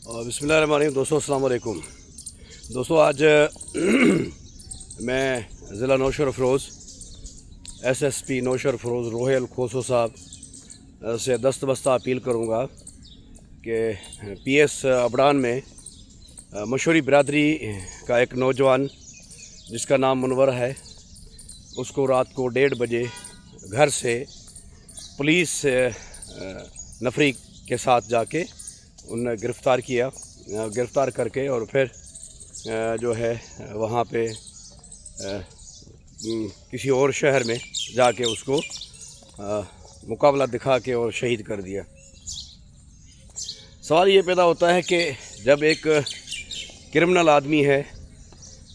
اور بسم اللہ الرحمن الرحیم دوستوں، السلام علیکم دوستوں۔ آج میں ضلع نوشہر افروز ایس ایس پی نوشہر افروز روہیل کھوسو صاحب سے دستبستہ اپیل کروں گا کہ پی ایس ابڑان میں مشہوری برادری کا ایک نوجوان جس کا نام منور ہے، اس کو رات کو 1:30 بجے گھر سے پولیس نفری کے ساتھ جا کے ان نے گرفتار کر کے اور پھر جو ہے وہاں پہ کسی اور شہر میں جا کے اس کو مقابلہ دکھا کے اور شہید کر دیا۔ سوال یہ پیدا ہوتا ہے کہ جب ایک کرمنل آدمی ہے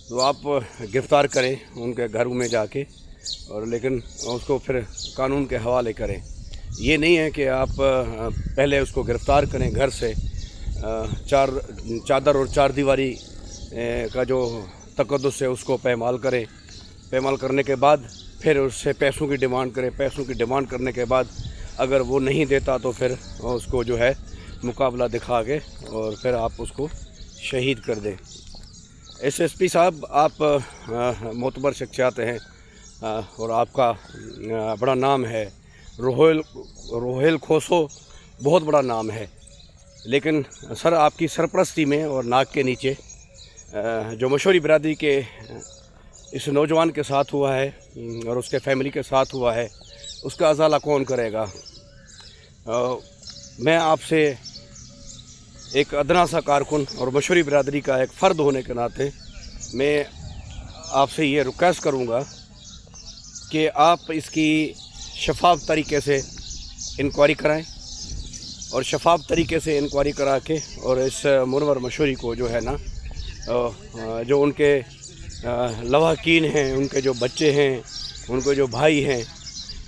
تو آپ گرفتار کریں ان کے گھروں میں جا کے، اور لیکن اس کو پھر قانون کے حوالے کریں۔ یہ نہیں ہے کہ آپ پہلے اس کو گرفتار کریں گھر سے، چادر اور چار دیواری کا جو تقدس ہے اس کو پامال کریں، پامال کرنے کے بعد پھر اس سے پیسوں کی ڈیمانڈ کریں، پیسوں کی ڈیمانڈ کرنے کے بعد اگر وہ نہیں دیتا تو پھر اس کو جو ہے مقابلہ دکھا کے اور پھر آپ اس کو شہید کر دیں۔ ایس ایس پی صاحب، آپ معتبر شخصیات ہیں اور آپ کا بڑا نام ہے، روہیل کھوسو بہت بڑا نام ہے، لیکن سر آپ کی سرپرستی میں اور ناک کے نیچے جو مشہوری برادری کے اس نوجوان کے ساتھ ہوا ہے اور اس کے فیملی کے ساتھ ہوا ہے، اس کا ازالہ کون کرے گا؟ میں آپ سے ایک ادنا سا کارکن اور مشہوری برادری کا ایک فرد ہونے کے ناطے میں آپ سے یہ ریکویسٹ کروں گا کہ آپ اس کی شفاف طریقے سے انکوائری کرائیں، اور شفاف طریقے سے انکوائری کرا کے اور اس منور مشہوری کو جو ہے نا، جو ان کے لواحقین ہیں، ان کے جو بچے ہیں، ان کے جو بھائی ہیں،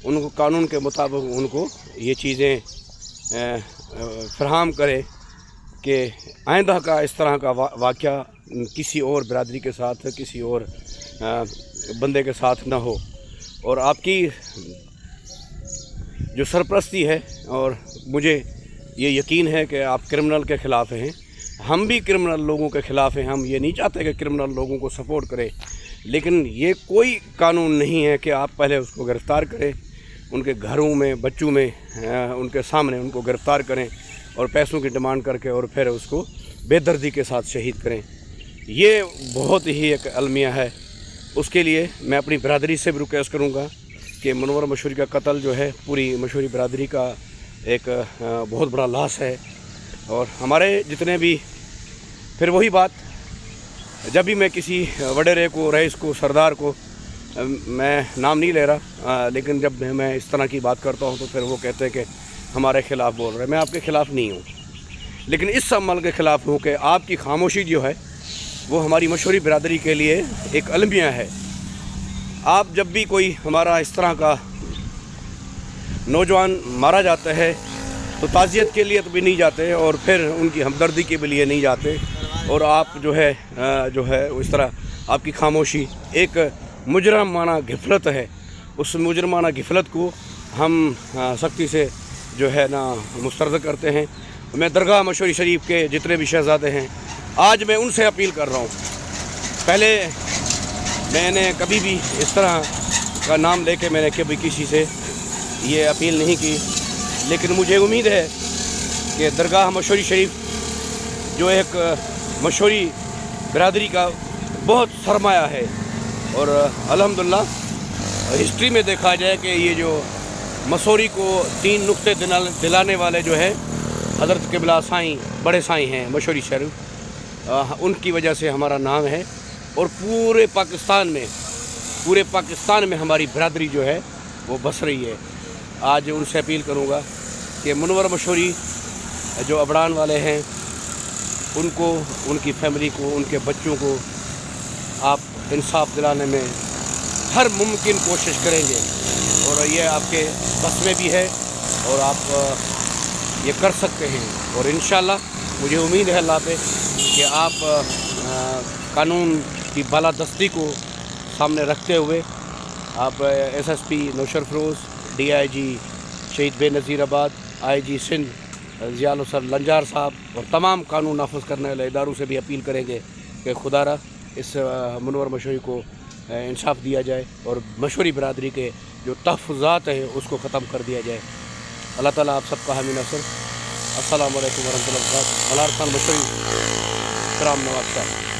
ان کو قانون کے مطابق ان کو یہ چیزیں فراہم کرے کہ آئندہ کا اس طرح کا واقعہ کسی اور برادری کے ساتھ، کسی اور بندے کے ساتھ نہ ہو۔ اور آپ کی جو سرپرستی ہے، اور مجھے یہ یقین ہے کہ آپ کرمنل کے خلاف ہیں، ہم بھی کرمنل لوگوں کے خلاف ہیں، ہم یہ نہیں چاہتے کہ کرمنل لوگوں کو سپورٹ کریں، لیکن یہ کوئی قانون نہیں ہے کہ آپ پہلے اس کو گرفتار کریں، ان کے گھروں میں، بچوں میں، ان کے سامنے ان کو گرفتار کریں اور پیسوں کی ڈیمانڈ کر کے اور پھر اس کو بے دردی کے ساتھ شہید کریں۔ یہ بہت ہی ایک المیہ ہے۔ اس کے لیے میں اپنی برادری سے بھی ریکویسٹ کروں گا کہ منور مشہوری کا قتل جو ہے پوری مشہوری برادری کا ایک بہت بڑا لاس ہے، اور ہمارے جتنے بھی، پھر وہی بات، جب بھی میں کسی وڈیرے کو، رئیس کو، سردار کو، میں نام نہیں لے رہا، لیکن جب میں اس طرح کی بات کرتا ہوں تو پھر وہ کہتے ہیں کہ ہمارے خلاف بول رہے۔ میں آپ کے خلاف نہیں ہوں، لیکن اس عمل کے خلاف ہوں کہ آپ کی خاموشی جو ہے وہ ہماری مشہوری برادری کے لیے ایک المیہ ہے۔ آپ جب بھی کوئی ہمارا اس طرح کا نوجوان مارا جاتا ہے تو تعزیت کے لیے تو بھی نہیں جاتے، اور پھر ان کی ہمدردی کے بھی لیے نہیں جاتے، اور آپ جو ہے اس طرح آپ کی خاموشی ایک مجرمانہ غفلت ہے۔ اس مجرمانہ غفلت کو ہم سختی سے جو ہے نا مسترد کرتے ہیں۔ میں درگاہ مشہوری شریف کے جتنے بھی شہزادے ہیں، آج میں ان سے اپیل کر رہا ہوں۔ پہلے میں نے کبھی بھی اس طرح کا نام لے کے میں نے کبھی کسی سے یہ اپیل نہیں کی، لیکن مجھے امید ہے کہ درگاہ مشہوری شریف جو ایک مشہوری برادری کا بہت سرمایہ ہے، اور الحمدللہ ہسٹری میں دیکھا جائے کہ یہ جو مسوری کو 3 نقطے دلانے والے جو ہے حضرت قبلہ سائیں، بڑے سائیں ہیں مشہوری شریف، ان کی وجہ سے ہمارا نام ہے، اور پورے پاکستان میں ہماری برادری جو ہے وہ بس رہی ہے۔ آج ان سے اپیل کروں گا کہ منور مشہوری جو ابڑان والے ہیں، ان کو، ان کی فیملی کو، ان کے بچوں کو آپ انصاف دلانے میں ہر ممکن کوشش کریں گے، اور یہ آپ کے بس میں بھی ہے اور آپ یہ کر سکتے ہیں، اور انشاءاللہ مجھے امید ہے اللہ پہ کہ آپ قانون کی بالادستی کو سامنے رکھتے ہوئے آپ S S P Naushahro Feroze, D I G Shaheed بے نظیر آباد، آئی جی سندھ ضیاء الحسن لنجار صاحب اور تمام قانون نافذ کرنے والے اداروں سے بھی اپیل کریں گے کہ خدا را اس منور مشوری کو انصاف دیا جائے اور مشوری برادری کے جو تحفظات ہیں اس کو ختم کر دیا جائے۔ اللہ تعالیٰ آپ سب کا حامی ناصر۔ السلام علیکم ورحمۃ اللہ وبرکاتہ۔ ملار خان مشوری، کرام نواب صاحب۔